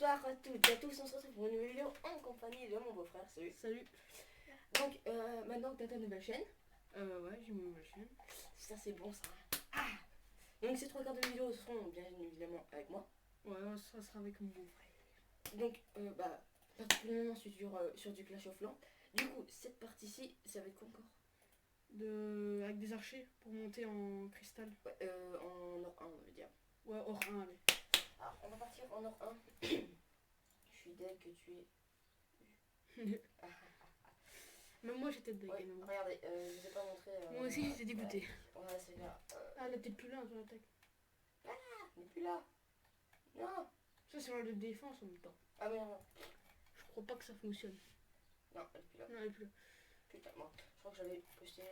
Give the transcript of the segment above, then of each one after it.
Bonsoir à toutes et à tous, on se retrouve pour une nouvelle vidéo en compagnie de mon beau-frère, salut. Salut. Donc maintenant que t'as ta nouvelle chaîne, Ouais, j'ai mon nouvelle chaîne. ça c'est bon ça. Ah. Donc ces trois quarts de vidéo seront bien évidemment avec moi. Ouais, ça sera avec mon beau-frère. Donc particulièrement sur du Clash of Clans. Du coup, cette partie-ci, ça va être quoi encore? Avec des archers pour monter en cristal. Ouais, en or 1 on veut dire. Ouais, or 1, allez. Alors on va partir en or 1. Je suis deg que tu es... Même moi j'étais deg. Ouais, regardez, je vous ai pas montré... Moi aussi j'étais dégoûté. Ouais, c'est là. Ah, là t'es plus là sur l'attaque. On est plus là. Non. Ça c'est le de défense en même temps. Ah merde. Je crois pas que ça fonctionne. Non, elle est plus là. Non, elle est plus là. Putain, moi, je crois que j'avais posté...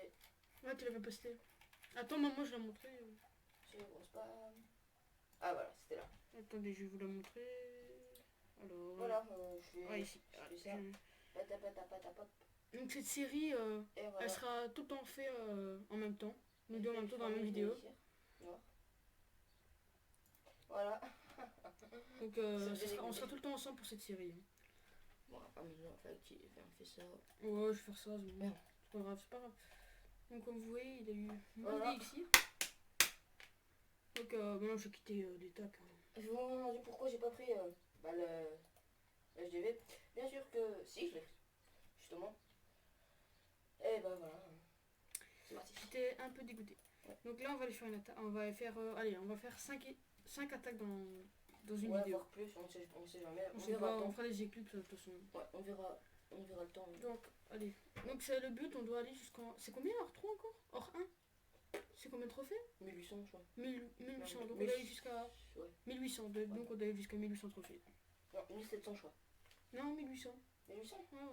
Ouais, tu l'avais posté. Attends, moi je l'ai montré. C'est bon, c'est pas... Ah voilà, c'était là. Attendez, je vais vous la montrer. Alors... Voilà, je fais... Ouais, ici. Je fais ça. Patapatapatapop. Donc cette série, Et voilà. elle sera tout le temps faite en même temps. Nous deux en Et même temps je dans la même vais vidéo. ici. Voilà. Donc on sera tout le temps ensemble pour cette série. Bon, maintenant, on fait ça. Ouais, je vais faire ça. Merde. C'est pas grave, c'est pas grave. Donc comme vous voyez, il a eu moins Voilà. d'élixir. Donc maintenant je vais quitter les tacs. Je vous demande pourquoi j'ai pas pris le HDV. Bien sûr que si, je l'ai pris. Justement. Et bah voilà. C'est parti. J'étais un peu dégoûté. Ouais. Donc là on va aller faire une attaque. On va faire allez, on va faire 5 attaques dans une Ouais, vidéo. voire plus, on sait jamais. On verra le temps. fera des éclipses de toute façon. Ouais, on verra le temps. Donc allez. Donc c'est le but, on doit aller jusqu'en. C'est combien hors 3 encore? Hors 1? C'est combien de trophées? 1800 je crois. 1800, donc on Mais- doit aller jusqu'à Ouais. 1800, donc on doit aller jusqu'à 1800 trophées. Non, 1700 je crois. Non, 1800. 1800. Ouais, ouais.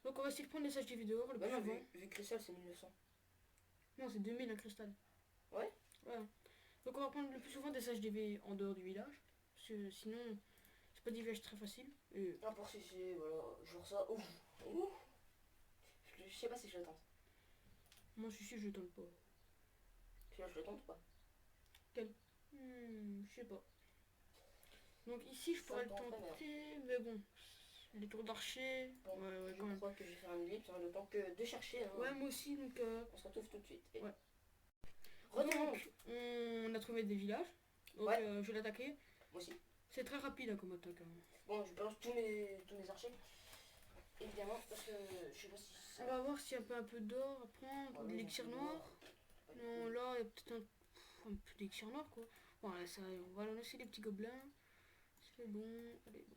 Donc on va essayer de prendre les sages des vidéos le Bah plus non, souvent. vu que le seul c'est 1900. Non, c'est 2000 un cristal. Ouais. Voilà. Donc on va prendre le plus souvent des HDV en dehors du village. Parce que sinon, c'est pas des villages très faciles. Et Non, pour CC, voilà, genre ça. Ouf. Ouf. Je sais pas si je le tente. moi, je le tente pas. Puis là, je le tente ou pas? Je sais pas. Donc ici, je Ça pourrais me le tenterait, tenter, mais bon. Les tours d'archer. Bon, Ouais, je quand même. crois que je vais faire une ellipse, le temps que de chercher. Hein. Ouais, moi aussi, donc. On se retrouve tout de suite. Ouais. Retournons. Donc, on a trouvé des villages. Donc Ouais. je vais l'attaquer. Moi aussi. C'est très rapide hein, comme attaque. Hein. Bon, je balance tous mes archers. Évidemment, parce que je sais pas si ça... On va voir s'il y a un peu d'or à prendre, Ouais, de l'élixir noir. Non, là, il y a peut-être un peu d'élixir noir, quoi. Bon, là, ça, on va lancer les petits gobelins. C'est bon. Allez, bon.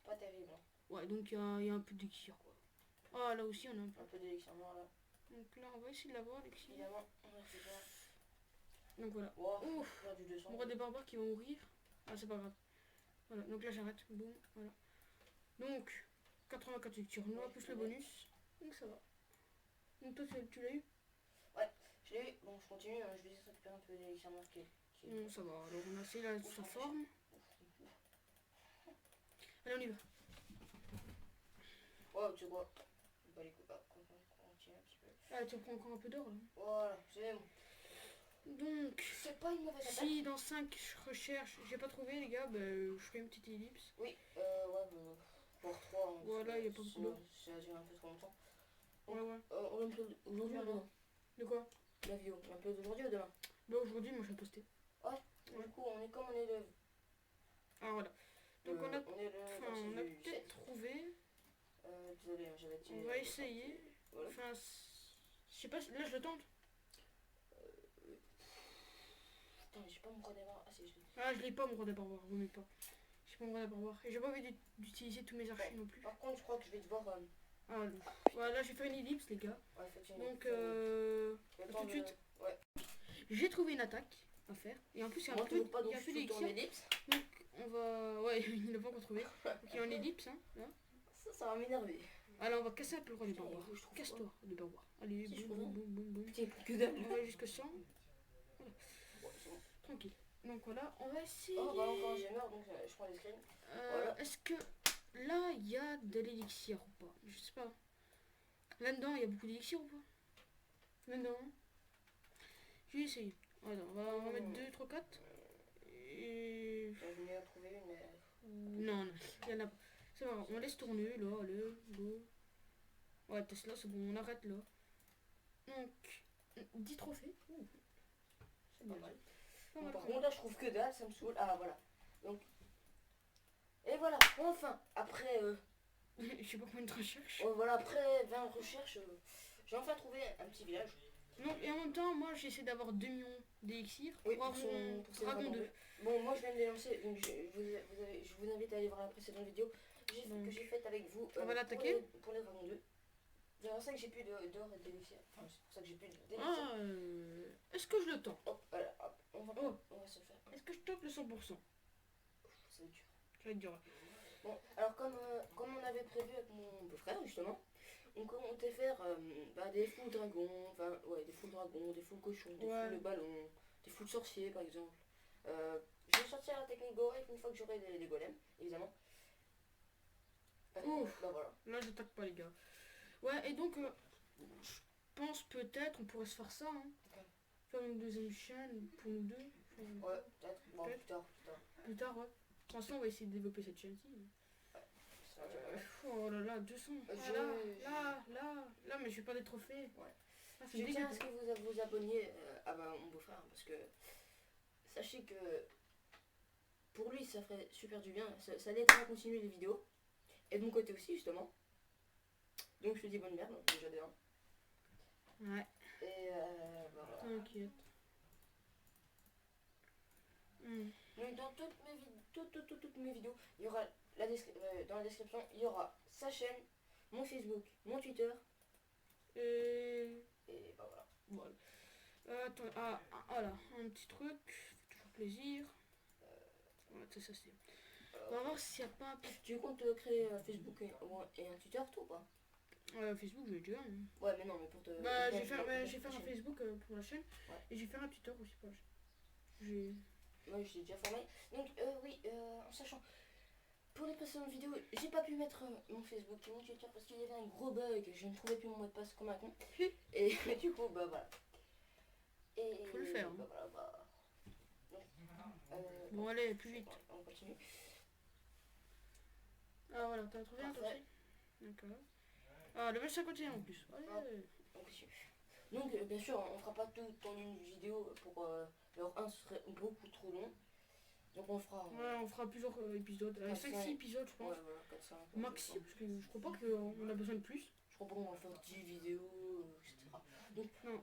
Pas terrible. Hein. Ouais, donc il y a un peu d'élixir, quoi. Ah, là aussi, on a un peu. Un peu d'élixir noir là. Donc là, on va essayer de l'avoir, l'élixir. Évidemment, on récupère. Donc voilà. Wow, Ouf, perdu 200. on voit des barbares qui vont mourir. Ah, c'est pas grave. Voilà, donc là, j'arrête. Bon, voilà. Donc, 84 élixir noir plus le bonus. Donc ça va. Donc toi, tu l'as eu? Je l'ai eu. Bon, je continue. Je vais essayer de récupérer un peu d'élixir noir qui est... Ça va. Alors, on a essayé là, sa forme. Allez, on y va. Oh, tu sais quoi? Bah, les coups, continue un petit peu. Ah, tu prends encore un peu d'or là. Voilà, c'est bon. Donc, C'est pas une mauvaise attaque. si dans 5 recherches, j'ai pas trouvé les gars, bah, je ferai une petite ellipse. Oui, ouais, pour 3. Voilà, il y a pas beaucoup d'or. Ça a duré un peu trop longtemps. Ouais, ouais. On a un peu aujourd'hui ou demain? De quoi? La vidéo. Un peu d'aujourd'hui ou demain? Bah, aujourd'hui, moi je vais poster. Du coup, on est comme on est le... Ah, voilà. Donc, on a on est le peut-être trouvé. désolé, hein, j'avais tiré... On va essayer. Voilà. Enfin, je sais pas, là je le tente. Putain, mais j'ai pas mon gros démarre. Ah, si, je l'ai. Ah, je l'ai pas mon gros barbares, vous pas. J'ai pas mon gros barbares. Et j'ai pas envie d'utiliser tous mes archers non plus. Par contre, je crois que je vais devoir... Ah, non. Voilà, j'ai fait une ellipse, les gars. Ouais, effectivement. Donc, tout de suite. Ouais. J'ai trouvé une attaque à faire. Et en plus, il y a un Moi, truc. toujours pas, Il donc y a je fait suis tout le temps en l'élixir. ellipse. Donc, on va. Ouais, il l'a pas encore trouvé. Donc, il y a une ellipse, hein. Là. Ça va m'énerver. Alors, on va casser un peu le roi des Putain, barbares. je trouve Casse-toi, le barbare. Allez, Si, je boum, trouve boum, boum, boum, boum. Putain, que dalle. On va jusqu'à 100. Voilà. Ouais, c'est bon. Tranquille. Donc, voilà, on va essayer. Oh, bah encore un gamer, donc je prends les screens. Voilà. Est-ce que là, il y a de l'élixir ou pas? Je sais pas. Là-dedans, il y a beaucoup d'élixir ou pas? Là-dedans. Je vais essayer. Voilà, on va mettre 2, 3, 4. Et. Je venais à trouver une, mais... Non, non, il y en a pas. C'est bon, on laisse tourner, là, allez, go. Ouais, Tesla, c'est bon, on arrête là. Donc, 10 trophées. Ouh, c'est Pas bien. mal. Pas Bon, mal, par pas contre, mal. là, je trouve que dalle, ça me saoule. Ah, voilà. Donc, et voilà, enfin, après, Je sais pas combien de recherches. voilà, après 20 recherches, j'ai enfin trouvé un petit village. Non, et en même temps, moi, j'essaie d'avoir 2 millions d'élixir Oui, pour avoir mon pour ses Dragon 2. 2. Bon, moi, je viens de les lancer, donc je vous invite à aller voir la précédente vidéo Donc, que j'ai faite avec vous on va l'attaquer. pour les Dragon 2. C'est pour ça que j'ai plus d'or et d'élixir. Enfin, c'est pour ça que j'ai plus d'élixir. Ah, est-ce que je le tente? Hop, voilà, hop, Oh, on va se le faire. est-ce que je tente le 100%? Ça va être dur. Ça va être dur. Bon, alors comme on avait prévu avec mon beau-frère justement, on comptait faire des full dragons, enfin ouais, des full dragons, des full cochons, des Ouais. full ballons, des full sorciers par exemple. Je vais sortir la technique Gorek une fois que j'aurai les golems, évidemment. Ouf. Bah voilà. Là, j'attaque pas, les gars. Ouais, et donc, je pense peut-être on pourrait se faire ça, hein. Ok. Faire une deuxième chaîne pour nous deux. Enfin, Ouais, peut-être. Bon, Peut-être. plus tard, plus tard, ouais. Pour l'instant, on va essayer de développer cette chaîne-ci. Ça va durer. Oh là là, 200. Là, mais je vais pas des trophées. Ouais. Ah, c'est Je tiens à dégoûtant. ce que vous abonniez à mon beau-frère parce que sachez que pour lui ça ferait super du bien, ça l'aidera à continuer les vidéos et de mon côté aussi justement. Donc je te dis bonne merde, donc déjà de 1. Ouais, Et voilà. t'inquiète. Donc dans toutes mes vidéos, il y aura dans la description, il y aura sa chaîne, mon Facebook, mon Twitter Et et bah voilà. voilà. Attends, voilà, un petit truc, fait toujours plaisir. Ouais, ça c'est. On va voir s'il n'y a pas un petit. Tu comptes créer Facebook et un Twitter tout ou pas? Facebook, je vais déjà. Hein. Ouais mais non mais pour te... Bah, je vais faire faire un Facebook pour la chaîne. Ouais. Et je vais faire un Twitter aussi pour la chaîne. J'ai. Moi je t'ai déjà formé. Donc oui, en sachant, pour les précédentes vidéos, j'ai pas pu mettre mon Facebook et mon Twitter parce qu'il y avait un gros bug, je ne trouvais plus mon mot de passe comme un con. Et du coup, bah voilà. Et Faut le faire, hein. bah voilà, bah... Donc, Bon, allez, plus vite. on continue. Ah voilà, t'as trouvé un Parfait. aussi. D'accord. Ah, level 51 en plus. Allez. On continue. Donc bien sûr, on fera pas tout en une vidéo pour leur 1 ce serait beaucoup trop long. Donc on fera... Ouais, on fera plusieurs épisodes. 5-6 épisodes, je pense. Ouais, voilà, 4-5. Maxi, parce que je crois pas qu'on a besoin de plus. Je crois pas qu'on va faire 10 vidéos, etc. Donc, Non,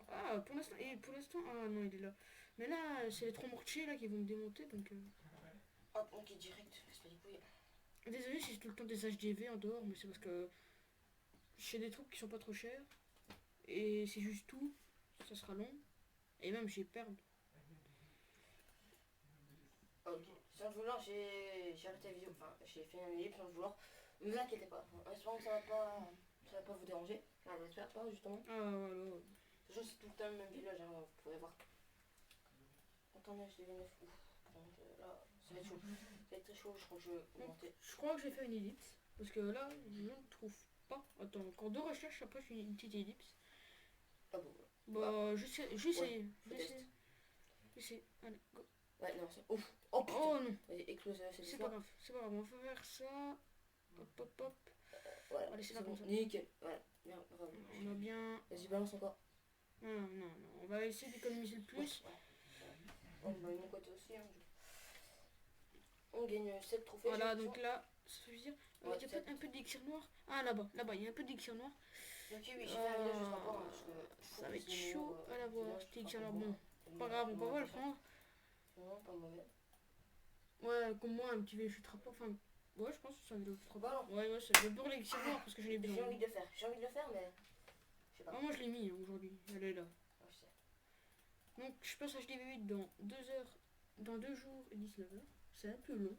pour l'instant, ah non, il est là. Mais là, c'est les 3 mortiers là qui vont me démonter, donc... hop, ok, direct, laisse pas les couilles. Désolé si c'est tout le temps des HDV en dehors, mais c'est parce que j'ai des trucs qui sont pas trop chers. Et c'est juste tout, ça sera long. Et même, j'ai perdre. Ok, sans le vouloir, j'ai arrêté la vidéo, enfin, j'ai fait un livre sans le vouloir. Ne vous inquiétez pas, en espérant que ça va pas vous déranger. Enfin, j'espère pas, justement. Ah, voilà. De toute façon, c'est tout le temps le même village, hein, vous pourrez voir. Attendez, je l'ai 9. Ouf, donc là, ça va être chaud. Ça va être très chaud, je crois que je vais augmenter. Je crois que j'ai fait une ellipse. Parce que là, je ne trouve pas. Attends, encore 2 recherches, après je fais une petite ellipse. Ah bon, Bah, j'essaie. test. J'essaie. Allez, go. Ouais, non, c'est ouf. Oh putain. Oh non, Vas-y, explose, c'est pas grave, on va faire ça. Hop, hop, hop. Voilà, Allez, c'est c'est là bon, comme ça. nickel. Voilà, bien, bravo. On a bien. Vas-y, balance encore. Non, on va essayer d'économiser le plus. Bon, bah, de mon côté aussi, hein. On gagne 7 trophées. Voilà, j'ai donc là, ça veut dire. Il Ouais, y a peut-être un peu d'élixir noir. Ah, là-bas, il y a un peu d'élixir noir. Donc oui, j'ai fait un village juste encore, hein, parce que... Ça va être chaud à la voir. Cet élixir noir, bon. Pas Pas grave, on va le prendre. Non, pas mauvais. Ouais, comme moi, un petit village ultra. Enfin, ouais, je pense que c'est un village ultra. Bah alors, Ouais, c'est le beurre l'élixir noir parce que j'en ai j'ai besoin. envie de le faire. J'ai envie de le faire, mais... Je sais pas. Ah, moi je l'ai mis aujourd'hui. Elle est là. Ouais, je sais. Donc, je passe HDV8 dans 2 heures. Dans 2 jours et 19 heures. C'est un peu long.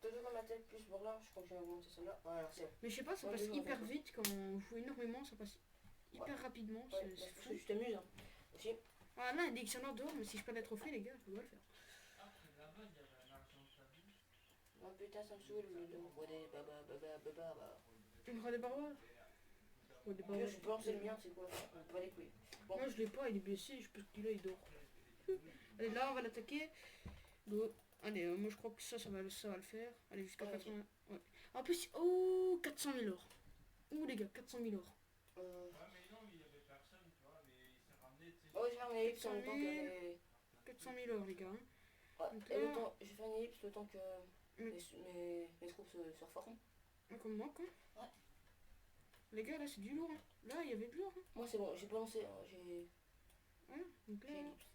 Toujours dans ma tête, plus pour là, je crois que je vais augmenter celle-là. Ouais, alors c'est... Mais je sais pas, ça Ouais, passe deux hyper heures, vite quand on joue énormément. Ça passe hyper rapidement. Ouais, C'est parce fou. que tu t'amuses, hein. Aussi. Ah là, un élixir noir dehors, mais si je perds des trophées, les gars, je peux pas le faire. Oh putain, ça me saoule, le roi des baba. Une roi des barbares. Roi des barbares. Je peux lancer le mien, c'est quoi? Pas les couilles. Bon. Moi je l'ai pas, il est blessé, je pense qu'il là il dort. Allez, là on va l'attaquer. Go. Allez, moi je crois que ça va le faire. Allez, jusqu'à Ouais, 80. Ouais. En plus, oh, 400 000 or. Ouh les gars, 400 000 or. Ouais, mais non, il y avait personne, tu vois, mais il s'est ramené, tu sais. je vais faire une ellipse 400 en 000, même temps que les... 400 000 or les gars. Ouais, Donc et le là, temps, je vais faire une ellipse le temps que Mm. mes troupes se reforment. comme moi quoi. Ouais. Les gars, là c'est du lourd. Hein. Là, il y avait du lourd. Hein. Moi c'est bon, j'ai balancé, hein, j'ai Donc là, ellipse.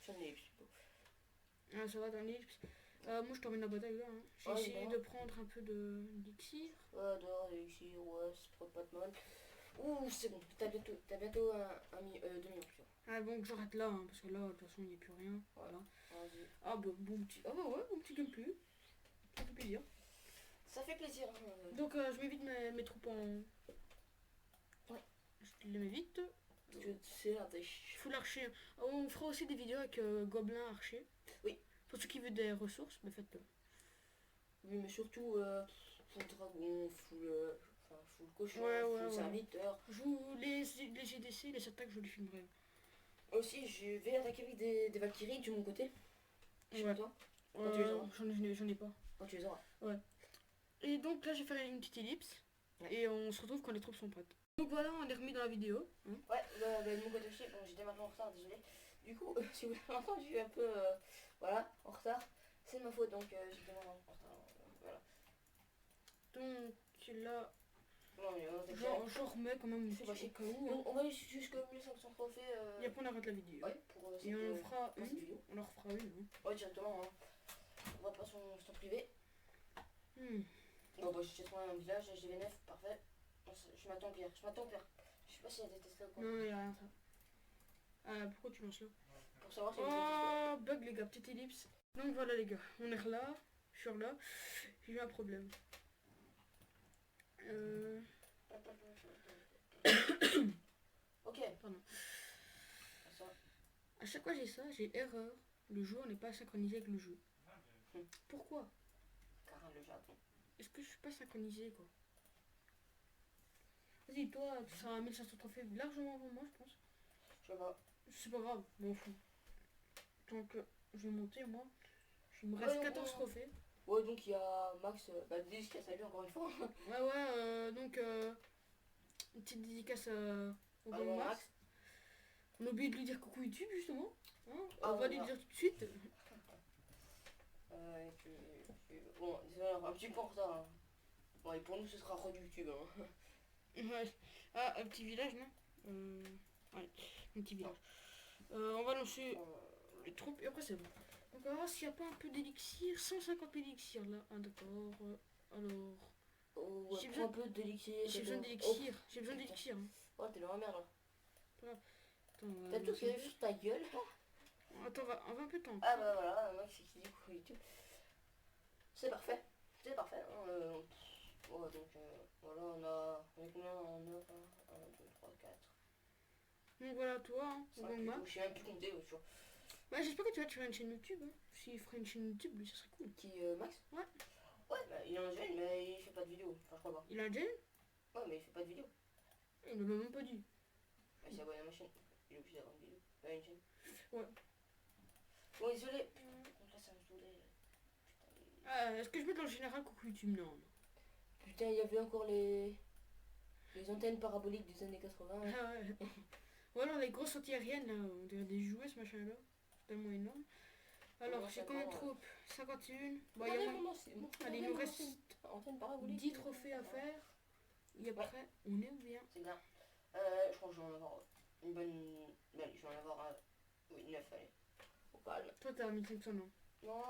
Je fais une ellipse plutôt. ça va dans l'ellipse. Moi je t'emmène la bataille là. Hein. J'ai Ouais, essayé évidemment. de prendre un peu d'élixir. Ouais, dehors, l'élixir, ouais, c'est pas de mal. Ouh, c'est bon, t'as bientôt 2 millions plutôt. Ah bon, que j'arrête là, hein, parce que là, de toute façon, il n'y a plus rien. Voilà. Vas-y. Ah bah, bon petit. Ah bah ouais, bon petit gameplay. Ça fait plaisir. Ça fait plaisir. Hein. Donc, je mets vite mes troupes en. Ouais. Je les mets vite. C'est la dèche. Full archer. On fera aussi des vidéos avec gobelin archer. Oui. Pour ceux qui veulent des ressources, mais faites-le. Oui, mais surtout, full dragon, full cochon, Ouais, ouais, full ouais. serviteur. Je vous les GDC, les attaques, je les filmerai. Aussi, je vais attaquer avec des Valkyries de mon côté. Je sais Ouais. pas toi. Quand tu les auras. J'en ai pas. Quand tu les auras. Et donc là, j'ai fait une petite ellipse. Ouais. Et on se retrouve quand les troupes sont prêtes. Donc voilà, on est remis dans la vidéo. Hein. Ouais, de mon côté aussi, bon, j'étais maintenant en retard, désolé. Du coup, si vous avez entendu un peu, voilà, en retard, c'est de ma faute, donc j'étais vraiment en retard. Voilà. Donc là, Non, mais on était j'en remets quand même C'est pas chier. au cas où. Hein. Donc, on va aller jusqu'à 1500 trophées. Et après, on arrête la vidéo. Ouais, pour cette, Et on fera pour cette une. vidéo. On en refera une. Hein. Ouais, directement. Hein. On va pas son privé. Bon, bah, j'ai trouvé un village, GV9, parfait. Je m'attends pire, je m'attends pire. Je sais pas si elle a détesté ou quoi. Non, il n'y a rien ça. Pourquoi tu lances là? Pour savoir si elle a détesté. Oh, bug les gars, petite ellipse. Donc voilà les gars, on est là, je suis là. J'ai eu un problème. Ok. Pardon. Ça. À chaque fois j'ai ça, j'ai erreur. Le joueur n'est pas synchronisé avec le jeu. Pourquoi? Car le Japon. Est-ce que je suis pas synchronisé quoi? Vas-y, toi, tu seras à 1500 trophées largement avant moi, je pense. Je sais pas. C'est pas grave, m'en fous. Donc, je vais monter moi. Il me Ouais, reste donc, 14 trophées. Ouais, donc il y a Max, dédicace à lui encore une fois. Ouais, donc, une petite dédicace au Ah, bon bon, Max. On a oublié de lui dire coucou YouTube justement. Hein, Ah, on va lui voilà. dire tout de suite. Bon, désolé, un petit peu en retard. Hein. Bon, et pour nous, ce sera re YouTube. Hein. Ouais. Ah, un petit village, non Ouais, un petit village. On va lancer les troupes et après c'est bon. Donc on va voir s'il n'y a pas un peu d'élixir. 150 élixirs là. Ah d'accord. Alors. Oh, ouais, J'ai prends besoin- un peu d'élixir. J'ai besoin d'élixir. J'ai besoin d'élixir. Hein. Oh, t'es dans la merde là. Attends, on va T'as tout lancer- fait sur ta gueule. Attends, on va un peu tenter. Ah bah voilà, un mec c'est qui dit coucou YouTube. C'est parfait. C'est parfait. Hein, ouais, donc voilà, on a combien? On a 1, 2, 3, 4. Donc voilà, toi, hein, au bon Max. Je sais même plus compter, tu vois. Bah, j'espère que tu vas te faire une chaîne YouTube. Hein. S'il ferait une chaîne YouTube, lui, ça serait cool. Qui, Max? Ouais. Ouais, bah il en a une, mais il fait pas de vidéo. Enfin, je crois pas. Il a déjà une? Ouais, mais il fait pas de vidéo. Il ne m'a même pas dit. Bah, il s'est abonné à ma chaîne. Il est obligé d'avoir une vidéo. Une chaîne. Ouais. Bon, désolé. Putain, là, ça me saoulait. Est-ce que je mets dans le général coucou YouTube? Non. Putain, il y avait encore les antennes paraboliques des années 80. Ah ouais. Ou alors les grosses anti-aériennes, là, on dirait des jouets ce machin là. C'est tellement énorme. Alors, Ouais, j'ai ça combien de va, troupes? 51. Bah, Regardez, il y a maman, c'est mon Allez, il nous reste antenne parabolique. 10 trophées à faire. Et après, on est bien. C'est bien. Je crois que je vais en avoir une bonne. Allez, je vais en avoir oui, 9, allez. Au calme. Toi, t'as 1500, non? Non.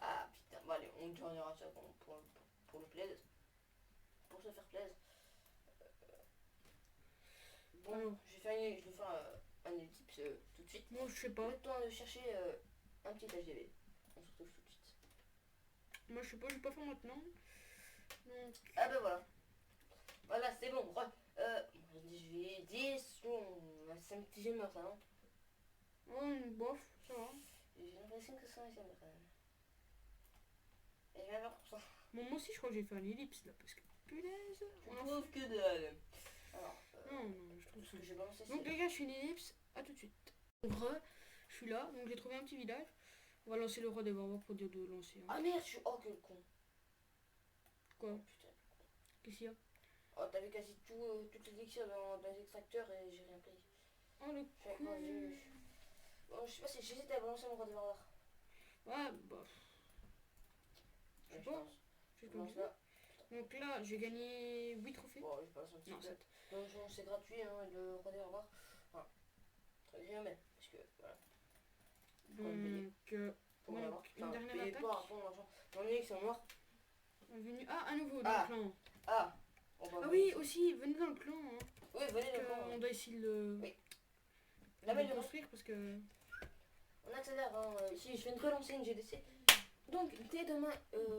Ah putain, bon, allez, on tournera ça pour le plaisir. Pour se faire plaisir. Bon, Alors. je vais faire un ellipse tout de suite. Moi, je sais pas. Le temps de chercher un petit HDV. On se retrouve tout de suite. Moi, je sais pas, je vais pas faire maintenant. Donc, Ah bah voilà. Voilà, c'est bon. Je vais 10. C'est un petit gémeur ça, non? bof, ça va. J'ai l'impression que ça, c'est quand même. Et j'ai 20%. Bon, moi aussi, je crois que j'ai fait un ellipse là. Parce que, punaise. Je On en trouve que dalle. Alors, Non, je trouve ce ça. que j'ai balancé, Donc c'est. les gars, je fais une ellipse, à tout de suite. En vrai, je suis là, donc j'ai trouvé un petit village. On va lancer le roi des barbares pour dire de lancer. Hein. Ah merde, je suis... Oh, quel con. Quoi? Oh, putain. Qu'est-ce qu'il y a? Oh, t'avais quasi toutes les élixirs dans les extracteurs et j'ai rien pris. Oh le J'avais con. pas vu. Bon, je sais pas si j'hésite à balancer mon roi des barbares. Ouais, bah. Je sais Ouais, pas. pense. Je sais Je pas lance du tout. là. Donc là, j'ai gagné 8 trophées. Bon, je balance un petit Non, peu. 7. Donc c'est gratuit, hein, le roi des barbares. Enfin, très bien, mais parce que voilà. Faut le payer. Pour Donc, l'avoir. une Enfin, dernière payer attaque. pas à fond l'argent. J'en ai qui sont noirs. On est venu... Ah, à nouveau dans Ah. le clan. Ah. On va Ah oui, aussi, venez dans le clan. Hein. Oui, venez le On doit essayer de Oui. de L'améliorer. construire parce que... On accélère, hein. Ici, je viens de relancer une GDC. Donc, dès demain,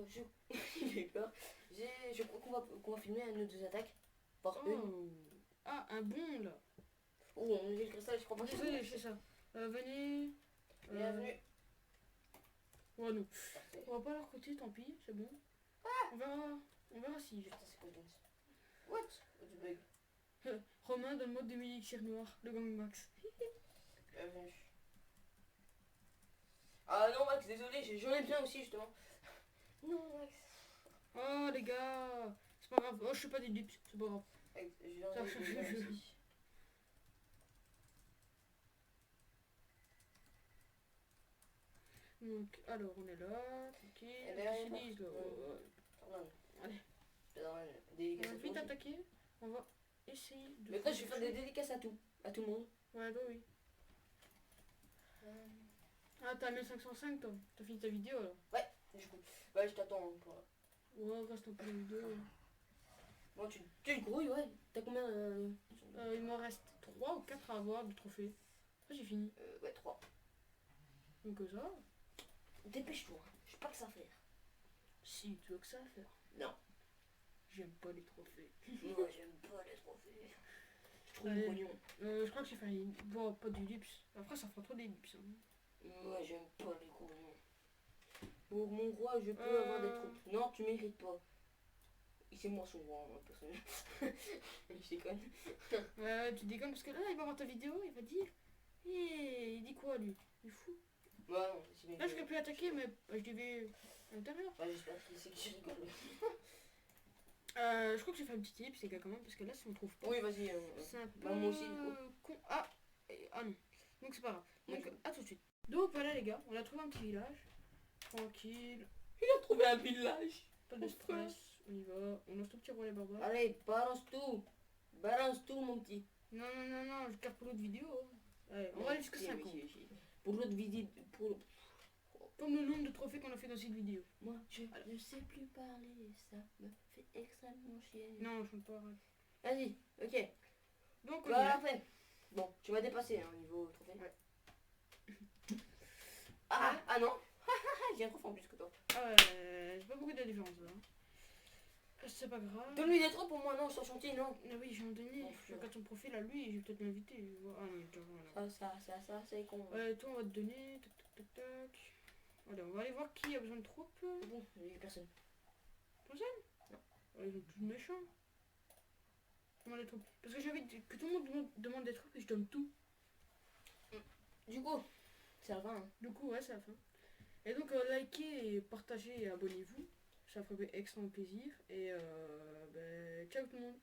j'ai peur. Je crois qu'on va filmer un ou deux attaques. Par une. Oh. Ah, un bon là. Oh, on a vu le cristal, je crois pas que Désolé, c'est ça. Venez. Bienvenue. Ouais, non. Parfait. On va pas leur côté, tant pis, c'est bon. On verra si. Putain, c'est quoi le dance? What? What the bug? Romain dans le mode 2000 elixirs noirs, le gang max. Bienvenue. Ah non, Max, désolé, j'en ai bien aussi, justement. Non, Max. Oh les gars, c'est pas grave. Oh, je suis pas des dupes, c'est pas grave. Je viens Ça de change le le jeu. aussi. Donc, alors on est là, ok. derrière, Utilise là. Pardon. Allez. Pardon, On dédicace va à vite tout. attaquer. On va essayer de. Mais après, je vais faire des dédicaces à tout le monde. Ouais, bah oui. Ah, t'as 1505 toi. T'as fini ta vidéo alors. Du coup, ouais, je t'attends. Hein, pour... Ouais, reste un peu la vidéo. Bon, tu te grouilles, ouais. T'as combien Il m'en reste 3 ou 4 à avoir de trophées. Après j'ai fini. Ouais, 3. Donc ça. Dépêche-toi, j'ai pas que ça à faire. Si tu veux que ça à faire. Non. J'aime pas les trophées. Moi, j'aime pas les trophées. Je trouve Allez. mignon. Je crois que j'ai fait une. Bon, pas du lips. Après ça fera trop des lips. Hein. Moi, j'aime pas les courons. Pour mon roi, je peux avoir des troupes. Non, tu mérites pas. Et c'est moi son roi, hein, personnellement. Je déconne. Ouais, tu déconnes parce que là il va voir ta vidéo, il va dire. Eh, il dit quoi lui? Il est fou. Ouais, non, c'est bien. Là je l'ai pu attaquer, mais je devais à l'intérieur. Ouais, j'espère qu'il sait que je rigole. Je crois que j'ai fait un petit tip, c'est quand même, parce que là si on trouve pas. Oui, vas-y. C'est un peu Bah, moi aussi, du coup. con. Ah, ah non. Donc c'est pas grave. Donc Ouais. à tout de suite. Donc voilà les gars, on a trouvé un petit village. Tranquille. Il a trouvé un village. Pas de stress. On y va. On lance tout petit roi les barbares. Allez, balance tout. Balance tout, mon petit. Non, non, non, non, je garde pour l'autre vidéo. Hein. Allez, on va aller jusqu'à Si, 50. si. Pour l'autre visite, pour... Comme le nombre de trophées qu'on a fait dans cette vidéo. Moi, je ne sais plus parler, ça me fait extrêmement chier. Non, je ne peux pas. Vas-y, ok. Donc on y Bah, est. après. Bon, tu m'as dépassé, hein, niveau trophée. Ouais. Ah non. J'ai un trophée en plus que toi. Ah ouais, c'est pas beaucoup de différence là. C'est pas grave. Donne-lui des trophées pour moi, non, sans chantier, non. Ah oui, j'ai en donné. Bon, Je regarde son profil à lui et je vais peut-être l'inviter. Ah non, t'as rien là. Ça, c'est con. Ouais, toi on va te donner. Tac, tac, tac, tac. Allez, on va aller voir qui a besoin de troupes. Bon, il y a personne. Ouais, ils sont tous méchants. Demande des troupes. Parce que j'ai envie que tout le monde demande des troupes et je donne tout. Du coup, c'est la fin. Hein. Du coup, ouais, c'est la fin. Et donc, likez, et partagez et abonnez-vous. Ça ferait extrêmement plaisir. Et ciao tout le monde.